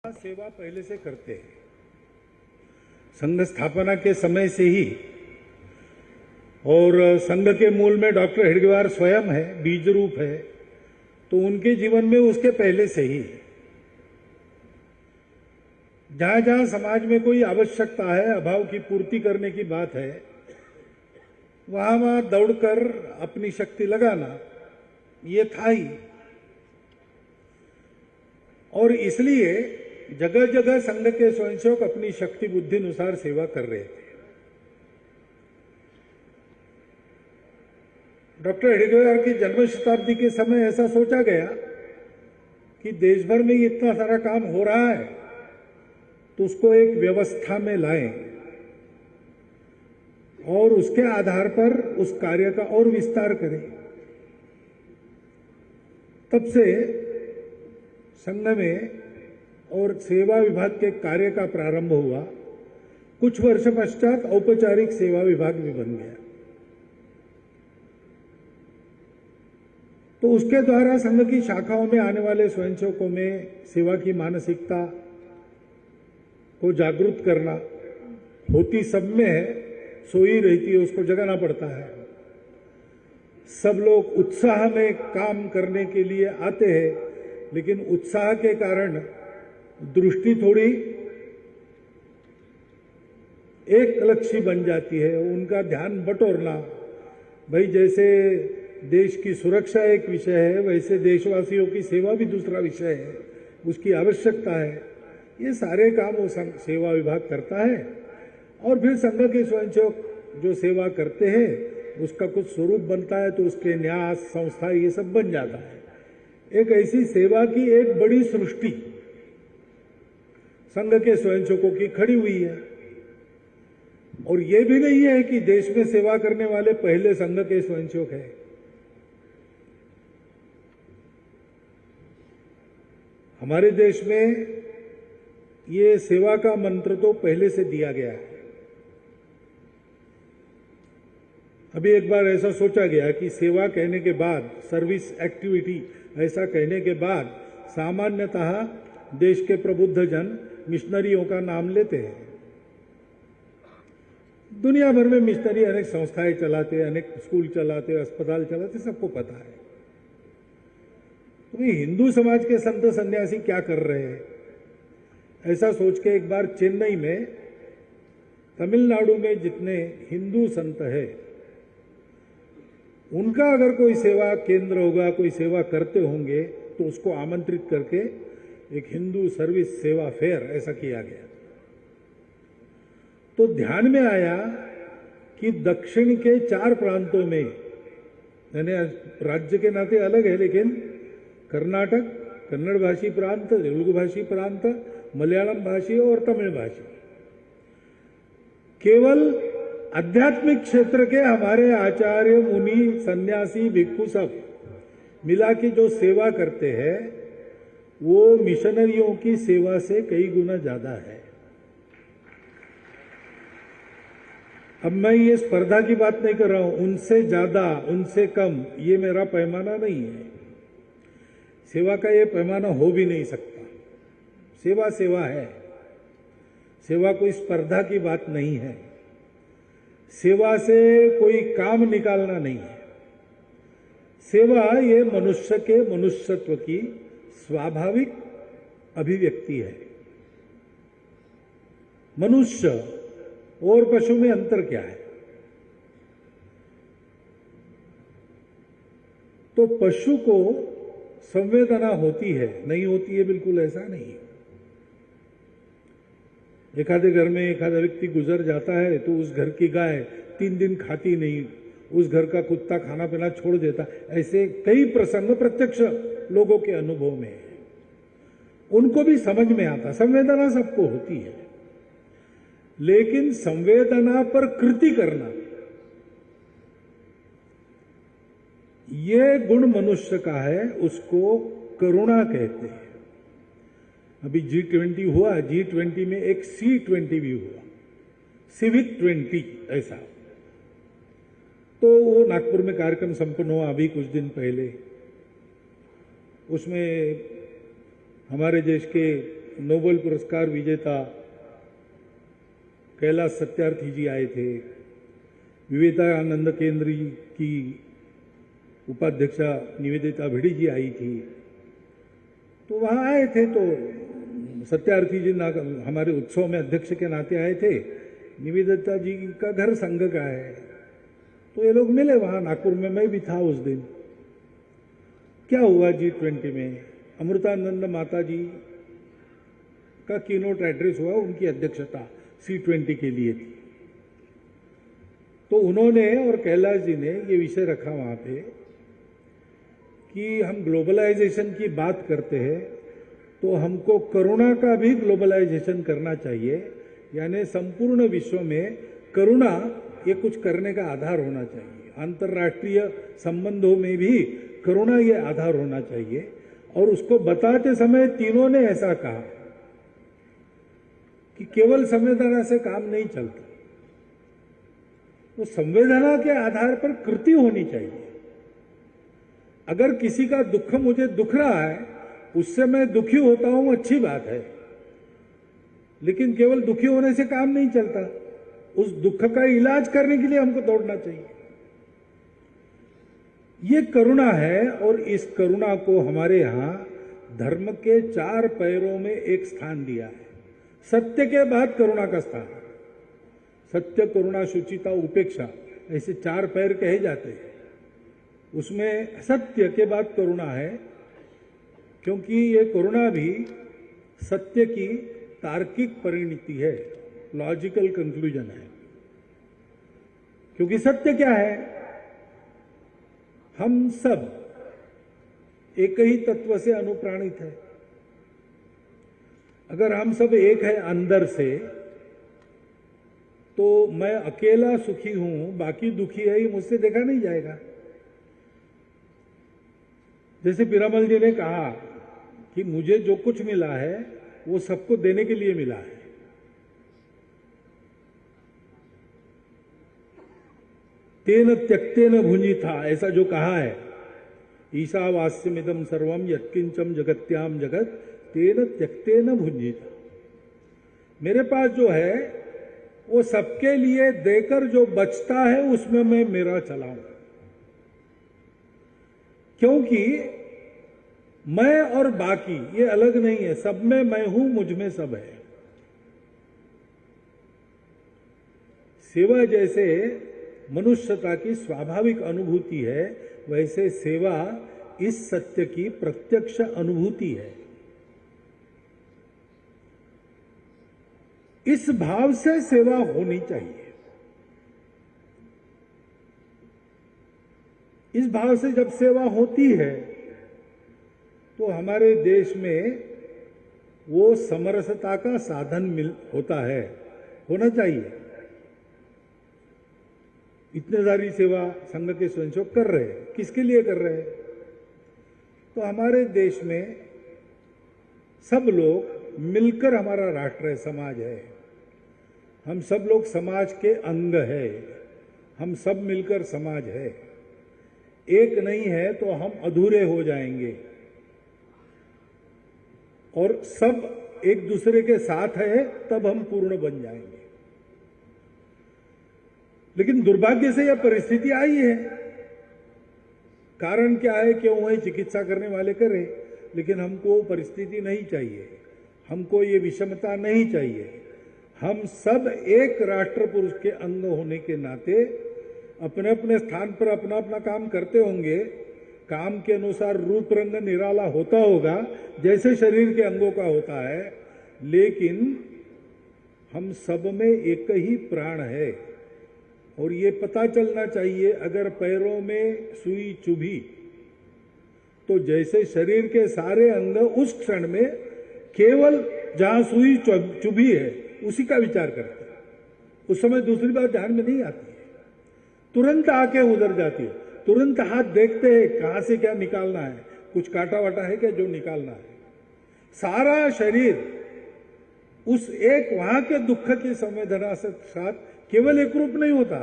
सेवा पहले से करते हैं। संघ स्थापना के समय से ही, और संघ के मूल में डॉक्टर हेडगेवार स्वयं है, बीज रूप है, तो उनके जीवन में उसके पहले से ही जहां जहां समाज में कोई आवश्यकता है, अभाव की पूर्ति करने की बात है, वहां वहां दौड़कर अपनी शक्ति लगाना ये था ही। और इसलिए जगह जगह संघ के स्वयंसेवक अपनी शक्ति बुद्धि अनुसार सेवा कर रहे थे। डॉक्टर हेडगेवार की जन्म शताब्दी के समय ऐसा सोचा गया कि देश भर में इतना सारा काम हो रहा है तो उसको एक व्यवस्था में लाएं और उसके आधार पर उस कार्य का और विस्तार करें। तब से संघ में और सेवा विभाग के कार्य का प्रारंभ हुआ। कुछ वर्ष पश्चात औपचारिक सेवा विभाग भी बन गया। तो उसके द्वारा संघ की शाखाओं में आने वाले स्वयंसेवकों में सेवा की मानसिकता को जागरूक करना होती सब में है, सोई रहती है, उसको जगाना पड़ता है। सब लोग उत्साह में काम करने के लिए आते हैं, लेकिन उत्साह के कारण दृष्टि थोड़ी एक लक्ष्य बन जाती है, उनका ध्यान बटोरना। भाई जैसे देश की सुरक्षा एक विषय है, वैसे देशवासियों की सेवा भी दूसरा विषय है, उसकी आवश्यकता है। ये सारे काम वो सेवा विभाग करता है। और फिर संघ के स्वयंसेवक जो सेवा करते हैं उसका कुछ स्वरूप बनता है, तो उसके न्यास संस्था ये सब बन जाता है। एक ऐसी सेवा की एक बड़ी सृष्टि संघ के स्वयंसेवकों की खड़ी हुई है। और ये भी नहीं है कि देश में सेवा करने वाले पहले संघ के स्वयंसेवक हैं। हमारे देश में ये सेवा का मंत्र तो पहले से दिया गया है। अभी एक बार ऐसा सोचा गया कि सेवा कहने के बाद, सर्विस एक्टिविटी ऐसा कहने के बाद सामान्यतः देश के प्रबुद्ध जन मिशनरियों का नाम लेते हैं। दुनिया भर में मिशनरी अनेक संस्थाएं चलाते, अनेक स्कूल चलाते, अस्पताल चलाते, सबको पता है। तो ये हिंदू समाज के संत सन्यासी क्या कर रहे हैं, ऐसा सोच के एक बार चेन्नई में, तमिलनाडु में जितने हिंदू संत है उनका अगर कोई सेवा केंद्र होगा, कोई सेवा करते होंगे, तो उसको आमंत्रित करके एक हिंदू सर्विस सेवा फेयर ऐसा किया गया। तो ध्यान में आया कि दक्षिण के 4 प्रांतों में, यानी राज्य के नाते अलग है, लेकिन कर्नाटक, कन्नड़ भाषी प्रांत, तेलुगु भाषी प्रांत, मलयालम भाषी और तमिल भाषी, केवल आध्यात्मिक क्षेत्र के हमारे आचार्य, मुनि, सन्यासी, भिक्षु सब मिला के जो सेवा करते हैं वो मिशनरियों की सेवा से कई गुना ज्यादा है। अब मैं ये स्पर्धा की बात नहीं कर रहा हूं, उनसे ज्यादा, उनसे कम, ये मेरा पैमाना नहीं है। सेवा का ये पैमाना हो भी नहीं सकता। सेवा सेवा है। सेवा कोई स्पर्धा की बात नहीं है। सेवा से कोई काम निकालना नहीं है। सेवा ये मनुष्य के मनुष्यत्व की स्वाभाविक अभिव्यक्ति है। मनुष्य और पशु में अंतर क्या है? तो पशु को संवेदना होती है, नहीं होती है बिल्कुल ऐसा नहीं। एखादे घर में एखादा व्यक्ति गुजर जाता है तो उस घर की गाय 3 दिन खाती नहीं, उस घर का कुत्ता खाना पीना छोड़ देता। ऐसे कई प्रसंग प्रत्यक्ष लोगों के अनुभव में है। उनको भी समझ में आता, संवेदना सबको होती है, लेकिन संवेदना पर कृति करना ये गुण मनुष्य का है, उसको करुणा कहते हैं। अभी G20 हुआ, G20 में एक C20 भी हुआ, सिविक 20 ऐसा। तो वो नागपुर में कार्यक्रम संपन्न हुआ अभी कुछ दिन पहले। उसमें हमारे देश के नोबेल पुरस्कार विजेता कैलाश सत्यार्थी जी आए थे, विवेकानंद केंद्र की उपाध्यक्षा निवेदिता भिड़ी जी आई थी, तो वहां आए थे। तो सत्यार्थी जी हमारे उत्सव में अध्यक्ष के नाते आए थे। निवेदिता जी का घर संघ का है, तो ये लोग मिले वहां नागपुर में, मैं भी था उस दिन। क्या हुआ G20 में, अमृतानंद माता जी का कीनोट एड्रेस हुआ, उनकी अध्यक्षता C20 के लिए थी। तो उन्होंने और कैलाश जी ने ये विषय रखा वहां पे कि हम ग्लोबलाइजेशन की बात करते हैं तो हमको करुणा का भी ग्लोबलाइजेशन करना चाहिए, यानी संपूर्ण विश्व में करुणा ये कुछ करने का आधार होना चाहिए। अंतर्राष्ट्रीय संबंधों में भी करुणा ये आधार होना चाहिए। और उसको बताते समय तीनों ने ऐसा कहा कि केवल संवेदना से काम नहीं चलता, तो संवेदना के आधार पर कृति होनी चाहिए। अगर किसी का दुख मुझे दुख रहा है, उससे मैं दुखी होता हूं, अच्छी बात है, लेकिन केवल दुखी होने से काम नहीं चलता। उस दुख का इलाज करने के लिए हमको दौड़ना चाहिए। ये करुणा है, और इस करुणा को हमारे यहां धर्म के 4 पैरों में एक स्थान दिया है। सत्य के बाद करुणा का स्थान, सत्य, करुणा, शुचिता, उपेक्षा, ऐसे 4 पैर कहे जाते हैं। उसमें सत्य के बाद करुणा है, क्योंकि ये करुणा भी सत्य की तार्किक परिणति है, लॉजिकल कंक्लूजन है। क्योंकि सत्य क्या है, हम सब एक ही तत्व से अनुप्राणित है। अगर हम सब एक है अंदर से, तो मैं अकेला सुखी हूं, बाकी दुखी है, ये मुझसे देखा नहीं जाएगा। जैसे पीरामल जी ने कहा कि मुझे जो कुछ मिला है वो सबको देने के लिए मिला है। तेन त्यक्तेन भुंजिथा, ऐसा जो कहा है, ईशावास्यमिदं सर्वम यत्किंचम जगत्याम जगत तेन त्यक्तेन भुंजिथा। मेरे पास जो है वो सबके लिए देकर जो बचता है उसमें मैं मेरा चलाऊं, क्योंकि मैं और बाकी ये अलग नहीं है, सब में मैं हूं, मुझ में सब है। सेवा जैसे मनुष्यता की स्वाभाविक अनुभूति है, वैसे सेवा इस सत्य की प्रत्यक्ष अनुभूति है। इस भाव से सेवा होनी चाहिए। इस भाव से जब सेवा होती है तो हमारे देश में वो समरसता का साधन होता है, होना चाहिए। इतने सारी सेवा संघ के स्वयंसेवक कर रहे हैं, किसके लिए कर रहे हैं? तो हमारे देश में सब लोग मिलकर हमारा राष्ट्र है, समाज है। हम सब लोग समाज के अंग है, हम सब मिलकर समाज है। एक नहीं है तो हम अधूरे हो जाएंगे, और सब एक दूसरे के साथ है तब हम पूर्ण बन जाएंगे। लेकिन दुर्भाग्य से यह परिस्थिति आई है। कारण क्या है कि वही चिकित्सा करने वाले करें, लेकिन हमको परिस्थिति नहीं चाहिए, हमको ये विषमता नहीं चाहिए। हम सब एक राष्ट्र पुरुष के अंग होने के नाते अपने अपने स्थान पर अपना अपना काम करते होंगे। काम के अनुसार रूप रंग निराला होता होगा जैसे शरीर के अंगों का होता है, लेकिन हम सब में एक ही प्राण है। और ये पता चलना चाहिए, अगर पैरों में सुई चुभी तो जैसे शरीर के सारे अंग उस क्षण में केवल जहां सुई चुभी है उसी का विचार करते हैं। उस समय दूसरी बात ध्यान में नहीं आती है, तुरंत आके उधर जाती है। तुरंत हाथ देखते हैं कहां से क्या निकालना है, कुछ काटा वाटा है क्या जो निकालना है। सारा शरीर उस एक वहां के दुख की संवेदना से साथ केवल एक रूप नहीं होता,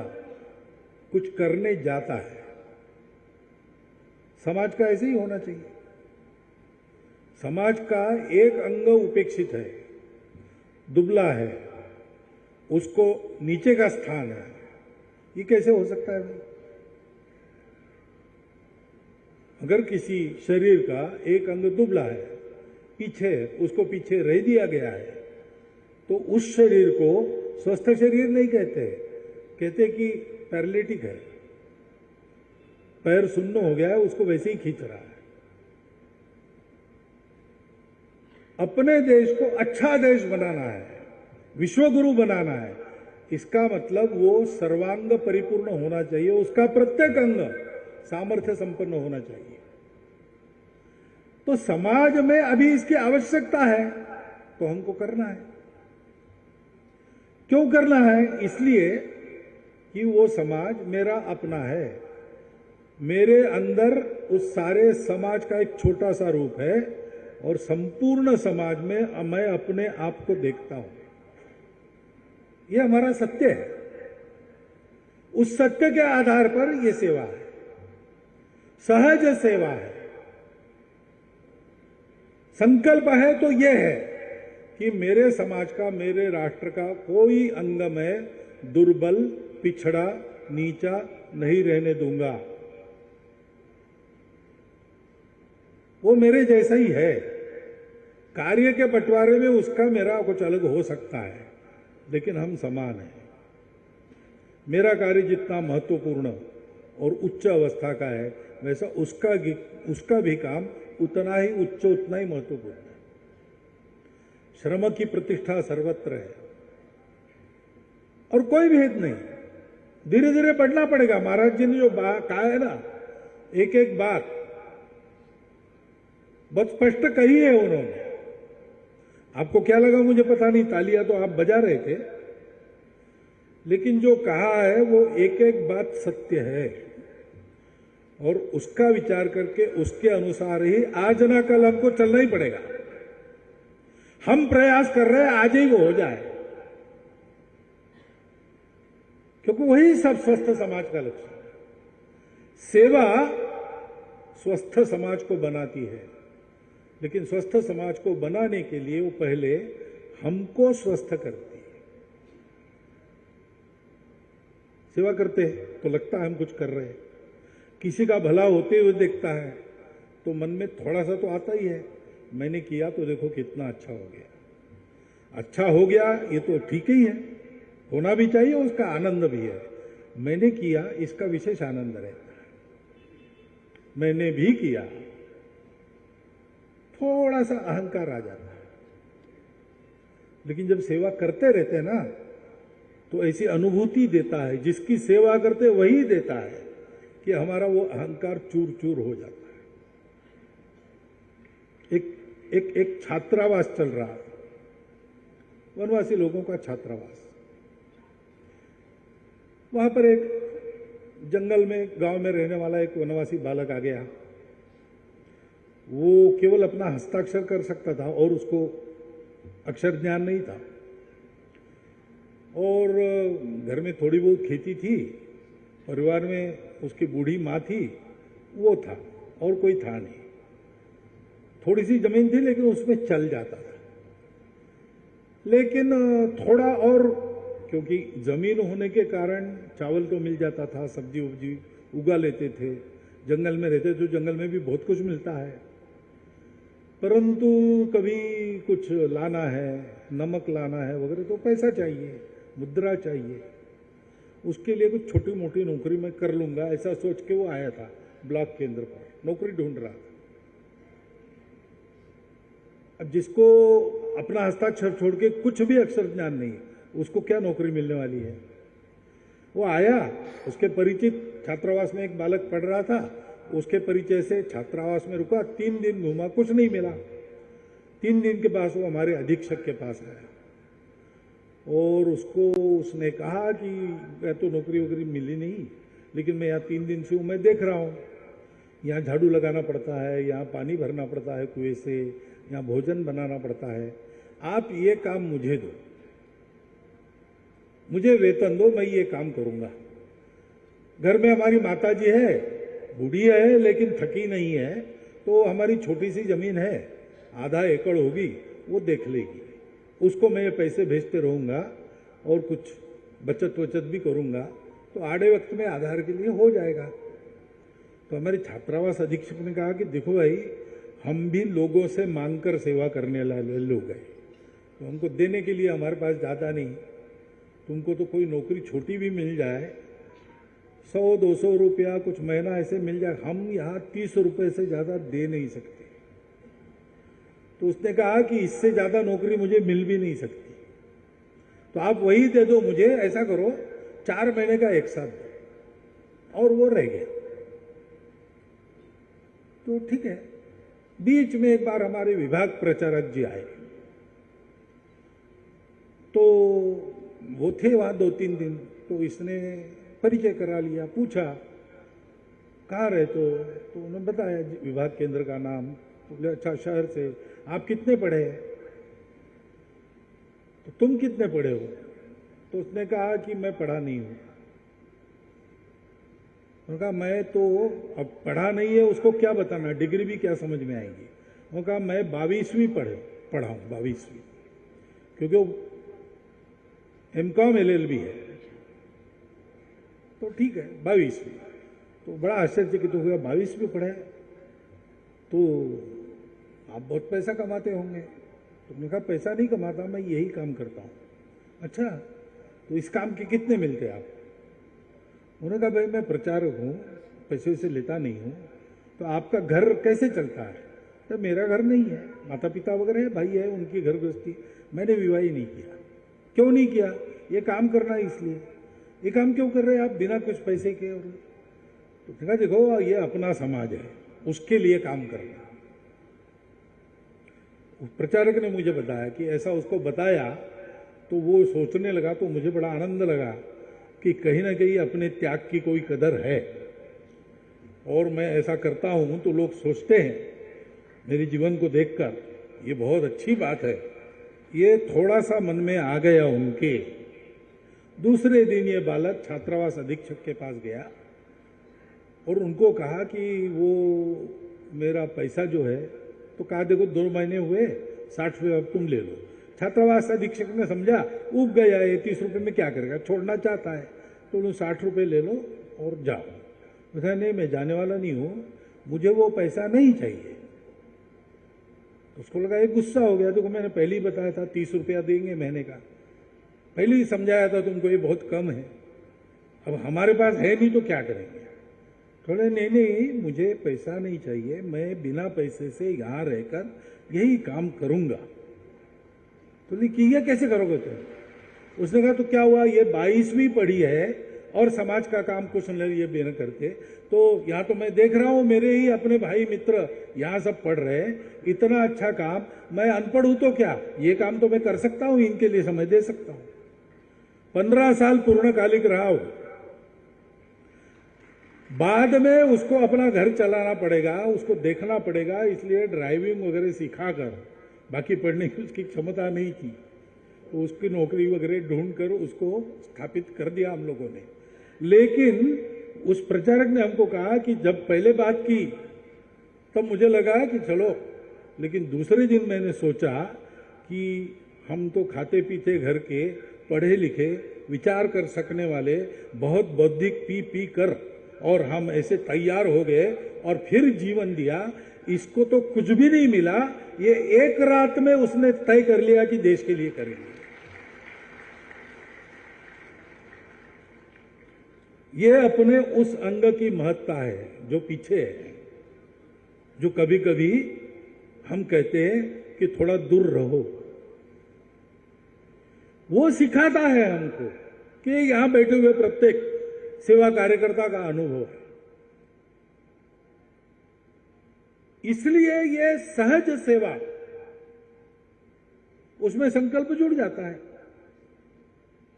कुछ करने जाता है। समाज का ऐसे ही होना चाहिए। समाज का एक अंग उपेक्षित है, दुबला है, उसको नीचे का स्थान है, ये कैसे हो सकता है भाई? अगर किसी शरीर का एक अंग दुबला है, पीछे है, उसको पीछे रह दिया गया है, तो उस शरीर को स्वस्थ शरीर नहीं कहते, कहते कि पैरालिटिक है, पैर सुन्न हो गया है, उसको वैसे ही खींच रहा है। अपने देश को अच्छा देश बनाना है, विश्वगुरु बनाना है, इसका मतलब वो सर्वांग परिपूर्ण होना चाहिए, उसका प्रत्येक अंग सामर्थ्य संपन्न होना चाहिए। तो समाज में अभी इसकी आवश्यकता है, तो हमको करना है। क्यों करना है? इसलिए कि वो समाज मेरा अपना है, मेरे अंदर उस सारे समाज का एक छोटा सा रूप है, और संपूर्ण समाज में मैं अपने आप को देखता हूं। यह हमारा सत्य है। उस सत्य के आधार पर यह सेवा है, सहज सेवा है। संकल्प है तो यह है कि मेरे समाज का, मेरे राष्ट्र का कोई अंग में दुर्बल, पिछड़ा, नीचा नहीं रहने दूंगा। वो मेरे जैसा ही है। कार्य के बंटवारे में उसका मेरा कुछ अलग हो सकता है, लेकिन हम समान हैं। मेरा कार्य जितना महत्वपूर्ण और उच्च अवस्था का है, वैसा उसका भी काम उतना ही उच्च, उतना ही महत्वपूर्ण है। श्रम की प्रतिष्ठा सर्वत्र है और कोई भेद नहीं। धीरे धीरे बढ़ना पड़ेगा। महाराज जी ने जो कहा है ना, एक एक बात बहुत स्पष्ट कही है उन्होंने। आपको क्या लगा मुझे पता नहीं, तालियां तो आप बजा रहे थे, लेकिन जो कहा है वो एक एक बात सत्य है, और उसका विचार करके उसके अनुसार ही आज ना कल हमको चलना ही पड़ेगा। हम प्रयास कर रहे हैं आज ही वो हो जाए, क्योंकि वही सब स्वस्थ समाज का लक्ष्य है। सेवा स्वस्थ समाज को बनाती है, लेकिन स्वस्थ समाज को बनाने के लिए वो पहले हमको स्वस्थ करती है। सेवा करते हैं तो लगता है हम कुछ कर रहे हैं, किसी का भला होते हुए देखता है तो मन में थोड़ा सा तो आता ही है, मैंने किया तो देखो कितना अच्छा हो गया। अच्छा हो गया ये तो ठीक ही है, होना भी चाहिए, उसका आनंद भी है। मैंने किया इसका विशेष आनंद रहता है। मैंने भी किया, थोड़ा सा अहंकार आ जाता है। लेकिन जब सेवा करते रहते हैं ना, तो ऐसी अनुभूति देता है, जिसकी सेवा करते वही देता है, कि हमारा वो अहंकार चूर चूर हो जाता है। एक छात्रावास चल रहा है, वनवासी लोगों का छात्रावास। वहां पर एक जंगल में, गांव में रहने वाला एक वनवासी बालक आ गया। वो केवल अपना हस्ताक्षर कर सकता था और उसको अक्षर ज्ञान नहीं था, और घर में थोड़ी बहुत खेती थी, परिवार में उसकी बूढ़ी माँ थी, वो था, और कोई था नहीं। थोड़ी सी जमीन थी लेकिन उसमें चल जाता था। लेकिन थोड़ा और, क्योंकि जमीन होने के कारण चावल तो मिल जाता था, सब्जी उब्जी उगा लेते थे। जंगल में रहते तो जंगल में भी बहुत कुछ मिलता है, परंतु कभी कुछ लाना है, नमक लाना है वगैरह, तो पैसा चाहिए, मुद्रा चाहिए। उसके लिए कुछ छोटी मोटी नौकरी मैं कर लूंगा, ऐसा सोच के वो आया था ब्लॉक केंद्र पर, नौकरी ढूंढ रहा था। अब जिसको अपना हस्ताक्षर छोड़ के कुछ भी अक्षर ज्ञान नहीं, उसको क्या नौकरी मिलने वाली है? वो आया, उसके परिचित छात्रावास में एक बालक पढ़ रहा था, उसके परिचय से छात्रावास में रुका, 3 दिन घूमा, कुछ नहीं मिला। 3 दिन के बाद वो हमारे अधीक्षक के पास आया और उसने कहा कि मैं तो नौकरी वोकरी मिली नहीं, लेकिन मैं यहाँ 3 दिन से हूँ, मैं देख रहा हूँ यहाँ झाड़ू लगाना पड़ता है, यहाँ पानी भरना पड़ता है कुएं से, यहाँ भोजन बनाना पड़ता है, आप ये काम मुझे दो, मुझे वेतन दो, मैं ये काम करूंगा। घर में हमारी माता जी है, बूढ़ी है लेकिन थकी नहीं है, तो हमारी छोटी सी जमीन है, आधा एकड़ होगी वो देख लेगी, उसको मैं ये पैसे भेजते रहूँगा और कुछ बचत वचत भी करूँगा, तो आड़े वक्त में आधार के लिए हो जाएगा। तो हमारे छात्रावास अधीक्षक ने कहा कि देखो भाई, हम भी लोगों से मांगकर सेवा करने वाले लोग हैं, तो हमको देने के लिए हमारे पास ज़्यादा नहीं। तुमको तो कोई नौकरी छोटी भी मिल जाए, 100-200 रुपया कुछ महीना ऐसे मिल जाए, हम यहाँ 30 रुपये से ज़्यादा दे नहीं सकते। तो उसने कहा कि इससे ज़्यादा नौकरी मुझे मिल भी नहीं सकती, तो आप वही दे दो मुझे, ऐसा करो 4 महीने का एक साथ दो। और वो रह गया। तो ठीक है। बीच में एक बार हमारे विभाग प्रचारक जी आए, तो वो थे वहां 2-3 दिन, तो इसने परिचय करा लिया, पूछा कहाँ रहते हो, तो उन्होंने बताया विभाग केंद्र का नाम। तो बोले अच्छा, शहर से। आप कितने पढ़े हैं? तो तुम कितने पढ़े हो? तो उसने कहा कि मैं पढ़ा नहीं हूं। उन्होंने कहा मैं तो, अब पढ़ा नहीं है उसको क्या बताना, डिग्री भी क्या समझ में आएगी। उन्होंने कहा मैं 22वीं पढ़ा हूं, 22वीं, क्योंकि वो MCOM LLB है। तो ठीक है, 22वीं। तो बड़ा आश्चर्यचकित हो गया, 22वीं पढ़े तो आप बहुत पैसा कमाते होंगे। तो मैंने कहा पैसा नहीं कमाता, मैं यही काम करता हूँ। अच्छा, तो इस काम के कितने मिलते आप? उन्होंने कहा भाई मैं प्रचारक हूँ, पैसे वैसे लेता नहीं हूँ। तो आपका घर कैसे चलता है? तो मेरा घर नहीं है, माता पिता वगैरह है, भाई है, उनकी घर गृहस्थी। मैंने विवाह ही नहीं किया। क्यों नहीं किया? ये काम करना है इसलिए। ये काम क्यों कर रहे हैं आप बिना कुछ पैसे के? और तो कहा देखो ये अपना समाज है, उसके लिए काम करना। प्रचारक ने मुझे बताया कि ऐसा उसको बताया, तो वो सोचने लगा, तो मुझे बड़ा आनंद लगा कि कहीं ना कहीं अपने त्याग की कोई कदर है। और मैं ऐसा करता हूं तो लोग सोचते हैं मेरे जीवन को देखकर ये बहुत अच्छी बात है। ये थोड़ा सा मन में आ गया उनके। दूसरे दिन ये बालक छात्रावास अधीक्षक के पास गया और उनको कहा कि वो मेरा पैसा जो है, तो कहा देखो 2 महीने हुए, 60 रुपये अब तुम ले लो। छात्रावास अधीक्षक ने समझा उब गया, ये 30 रुपये में क्या करेगा, छोड़ना चाहता है, तो उन्होंने 60 रुपये ले लो और जाओ। कहा नहीं मैं जाने वाला नहीं हूँ, मुझे वो पैसा नहीं चाहिए। तो उसको लगा ये गुस्सा हो गया, तो मैंने पहले ही बताया था 30 रुपया देंगे महीने का, पहले ही समझाया था तुमको ये बहुत कम है, अब हमारे पास है नहीं तो क्या करेंगे। थोड़े नहीं मुझे पैसा नहीं चाहिए, मैं बिना पैसे से यहाँ रहकर यही काम करूंगा। तो ये कैसे करोगे तुम? उसने कहा तो क्या हुआ, ये 22वीं पढ़ी है और समाज का काम कुछ ये भी न करते। तो यहाँ तो मैं देख रहा हूँ मेरे ही अपने भाई मित्र यहाँ सब पढ़ रहे हैं, इतना अच्छा काम, मैं अनपढ़ हूं तो क्या, ये काम तो मैं कर सकता हूँ, इनके लिए समय दे सकता हूँ। 15 साल पूर्णकालिक रहा हूं, बाद में उसको अपना घर चलाना पड़ेगा, उसको देखना पड़ेगा, इसलिए ड्राइविंग वगैरह सिखाकर, बाकी पढ़ने की उसकी क्षमता नहीं थी, तो उसकी नौकरी वगैरह ढूंढकर उसको स्थापित कर दिया हम लोगों ने। लेकिन उस प्रचारक ने हमको कहा कि जब पहले बात की तब मुझे लगा कि चलो, लेकिन दूसरे दिन मैंने सोचा कि हम तो खाते पीते घर के, पढ़े लिखे, विचार कर सकने वाले, बहुत बौद्धिक पी कर और हम ऐसे तैयार हो गए और फिर जीवन दिया। इसको तो कुछ भी नहीं मिला, ये एक रात में उसने तय कर लिया कि देश के लिए करेंगे। ये अपने उस अंग की महत्ता है जो पीछे है, जो कभी कभी हम कहते हैं कि थोड़ा दूर रहो। वो सिखाता है हमको कि यहां बैठे हुए प्रत्येक सेवा कार्यकर्ता का अनुभव है। इसलिए ये सहज सेवा, उसमें संकल्प जुड़ जाता है,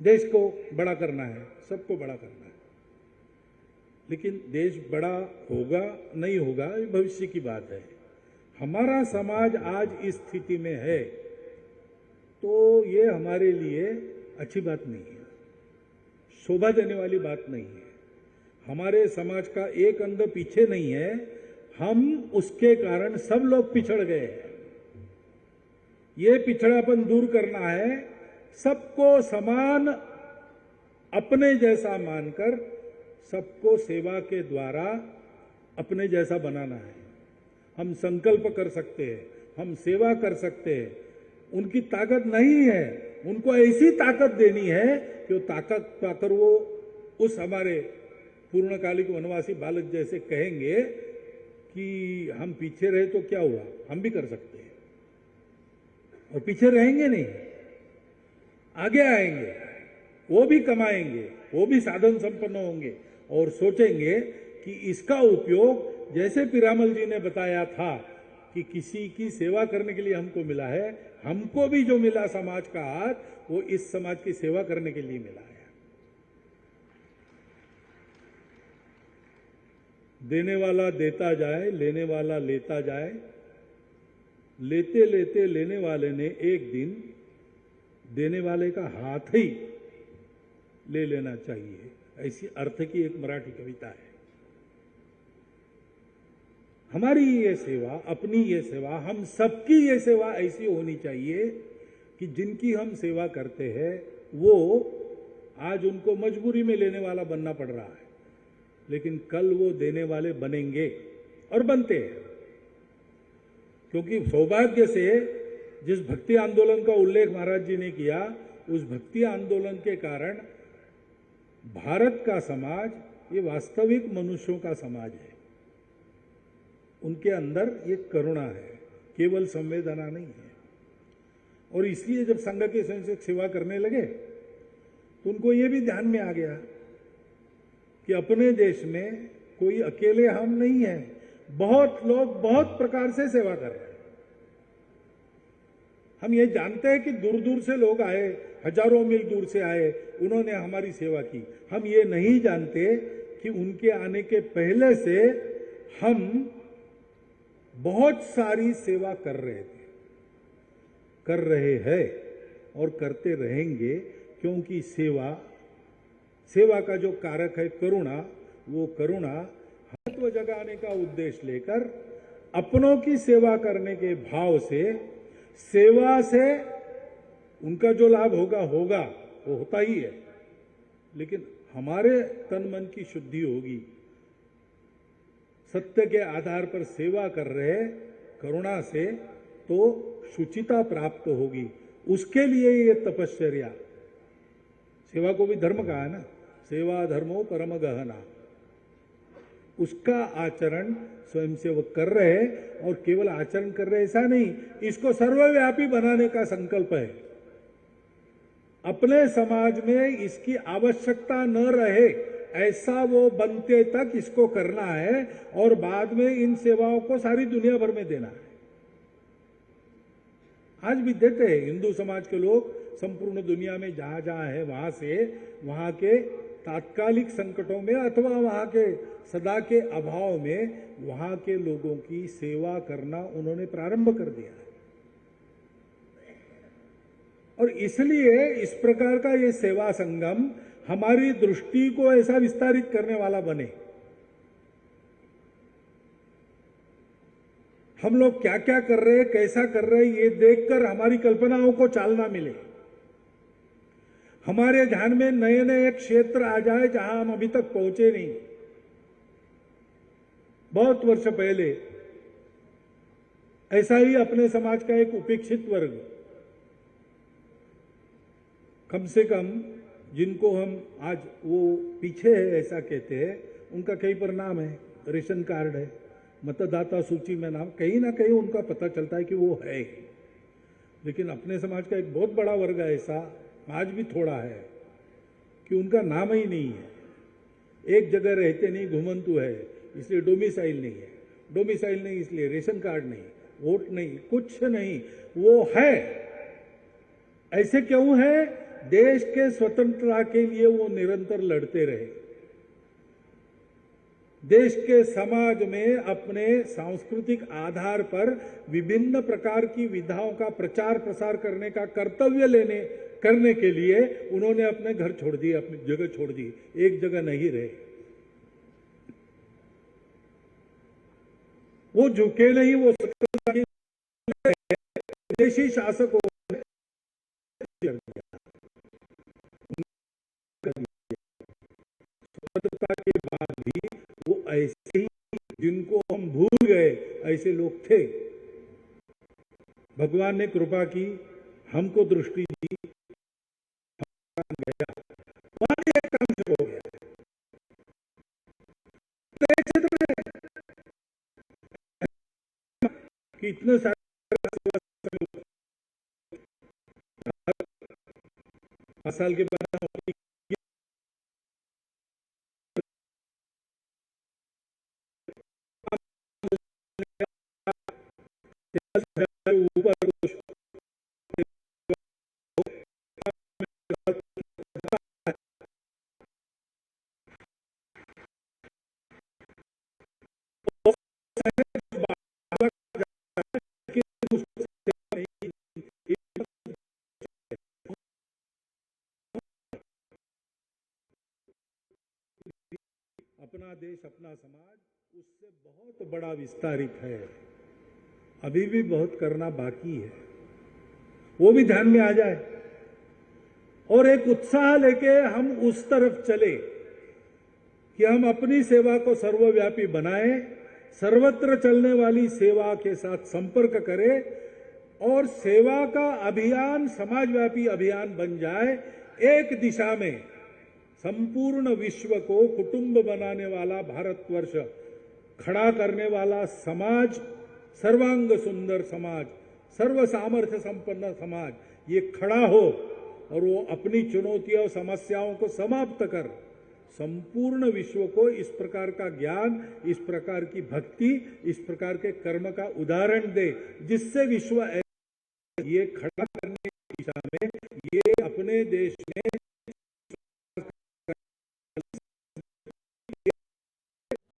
देश को बड़ा करना है, सबको बड़ा करना है। लेकिन देश बड़ा होगा नहीं होगा ये भविष्य की बात है। हमारा समाज आज इस स्थिति में है तो ये हमारे लिए अच्छी बात नहीं है, शोभा देने वाली बात नहीं है। हमारे समाज का एक अंग पीछे नहीं है, हम उसके कारण सब लोग पिछड़ गए हैं। ये पिछड़ापन दूर करना है, सबको समान अपने जैसा मानकर सबको सेवा के द्वारा अपने जैसा बनाना है। हम संकल्प कर सकते हैं, हम सेवा कर सकते हैं, उनकी ताकत नहीं है, उनको ऐसी ताकत देनी है कि वो ताकत पाकर वो उस हमारे पूर्णकालिक वनवासी बालक जैसे कहेंगे कि हम पीछे रहे तो क्या हुआ, हम भी कर सकते हैं। और पीछे रहेंगे नहीं, आगे आएंगे, वो भी कमाएंगे, वो भी साधन संपन्न होंगे और सोचेंगे कि इसका उपयोग जैसे पीरामल जी ने बताया था कि किसी की सेवा करने के लिए हमको मिला है, हमको भी जो मिला समाज का हाथ, वो इस समाज की सेवा करने के लिए मिला है। देने वाला देता जाए, लेने वाला लेता जाए, लेते लेते लेने वाले ने एक दिन देने वाले का हाथ ही ले लेना चाहिए, ऐसी अर्थ की एक मराठी कविता है। हमारी ये सेवा, अपनी ये सेवा, हम सबकी ये सेवा ऐसी होनी चाहिए कि जिनकी हम सेवा करते हैं वो आज उनको मजबूरी में लेने वाला बनना पड़ रहा है, लेकिन कल वो देने वाले बनेंगे और बनते हैं। क्योंकि सौभाग्य से जिस भक्ति आंदोलन का उल्लेख महाराज जी ने किया, उस भक्ति आंदोलन के कारण भारत का समाज ये वास्तविक मनुष्यों का समाज है। उनके अंदर ये करुणा है, केवल संवेदना नहीं है। और इसलिए जब संघ के स्वयंसेवक सेवा करने लगे तो उनको ये भी ध्यान में आ गया कि अपने देश में कोई अकेले हम नहीं है, बहुत लोग बहुत प्रकार से सेवा कर रहे हैं। हम ये जानते हैं कि दूर दूर से लोग आए, हजारों मील दूर से आए, उन्होंने हमारी सेवा की। हम ये नहीं जानते कि उनके आने के पहले से हम बहुत सारी सेवा कर रहे थे, कर रहे हैं और करते रहेंगे, क्योंकि सेवा का जो कारक है करुणा, वो करुणा महत्व जगाने का उद्देश्य लेकर अपनों की सेवा करने के भाव से, सेवा से उनका जो लाभ होगा वो होता ही है, लेकिन हमारे तन मन की शुद्धि होगी। सत्य के आधार पर सेवा कर रहे करुणा से तो शुचिता प्राप्त होगी। उसके लिए ये तपश्चर्या, सेवा को भी धर्म कहा है ना, सेवा धर्मो परम गहना, उसका आचरण स्वयंसेवक कर रहे हैं। और केवल आचरण कर रहे ऐसा नहीं, इसको सर्वव्यापी बनाने का संकल्प है। अपने समाज में इसकी आवश्यकता न रहे ऐसा वो बनते तक इसको करना है और बाद में इन सेवाओं को सारी दुनिया भर में देना है। आज भी देते हैं हिंदू समाज के लोग, संपूर्ण दुनिया में जहां जहां है वहां से, वहां के तात्कालिक संकटों में अथवा वहां के सदा के अभाव में वहां के लोगों की सेवा करना उन्होंने प्रारंभ कर दिया है। और इसलिए इस प्रकार का ये सेवा संगम हमारी दृष्टि को ऐसा विस्तारित करने वाला बने। हम लोग क्या क्या कर रहे हैं, कैसा कर रहे हैं, ये देखकर हमारी कल्पनाओं को चालना मिले। हमारे ध्यान में नए नए क्षेत्र आ जाए जहां हम अभी तक पहुंचे नहीं। बहुत वर्ष पहले ऐसा ही अपने समाज का एक उपेक्षित वर्ग, कम से कम जिनको हम आज वो पीछे है ऐसा कहते हैं, उनका कहीं पर नाम है, रेशन कार्ड है, मतदाता सूची में नाम, कहीं ना कहीं उनका पता चलता है कि वो है। लेकिन अपने समाज का एक बहुत बड़ा वर्ग ऐसा आज भी थोड़ा है कि उनका नाम ही नहीं है। एक जगह रहते नहीं, घुमंतु है, इसलिए डोमिसाइल नहीं है, डोमिसाइल नहीं इसलिए रेशन कार्ड नहीं, वोट नहीं, कुछ नहीं, वो है। ऐसे क्यों है? देश के स्वतंत्रता के लिए वो निरंतर लड़ते रहे। देश के समाज में अपने सांस्कृतिक आधार पर विभिन्न प्रकार की विधाओं का प्रचार प्रसार करने का कर्तव्य करने के लिए उन्होंने अपने घर छोड़ दिए, अपनी जगह छोड़ दी, एक जगह नहीं रहे। वो झुके नहीं, वो विदेशी शासकों ने स्वतंत्रता के बाद भी वो ऐसे ही, जिनको हम भूल गए, ऐसे लोग थे। भगवान ने कृपा की, हमको दृष्टि दी, गया वहां एक काम शुरू हो गया क्षेत्र में कि इतने सारे 5 साल के बाद ऊपर अपना देश, अपना समाज उससे बहुत बड़ा विस्तारित है। अभी भी बहुत करना बाकी है, वो भी ध्यान में आ जाए और एक उत्साह लेके हम उस तरफ चले कि हम अपनी सेवा को सर्वव्यापी बनाएं, सर्वत्र चलने वाली सेवा के साथ संपर्क करें और सेवा का अभियान समाजव्यापी अभियान बन जाए। एक दिशा में संपूर्ण विश्व को कुटुंब बनाने वाला भारतवर्ष, खड़ा करने वाला समाज, सर्वांग सुंदर समाज, सर्व सामर्थ्य संपन्न समाज, ये खड़ा हो और वो अपनी चुनौतियों और समस्याओं को समाप्त कर संपूर्ण विश्व को इस प्रकार का ज्ञान, इस प्रकार की भक्ति, इस प्रकार के कर्म का उदाहरण दे, जिससे विश्व ये खड़ा करने की दिशा में ये अपने देश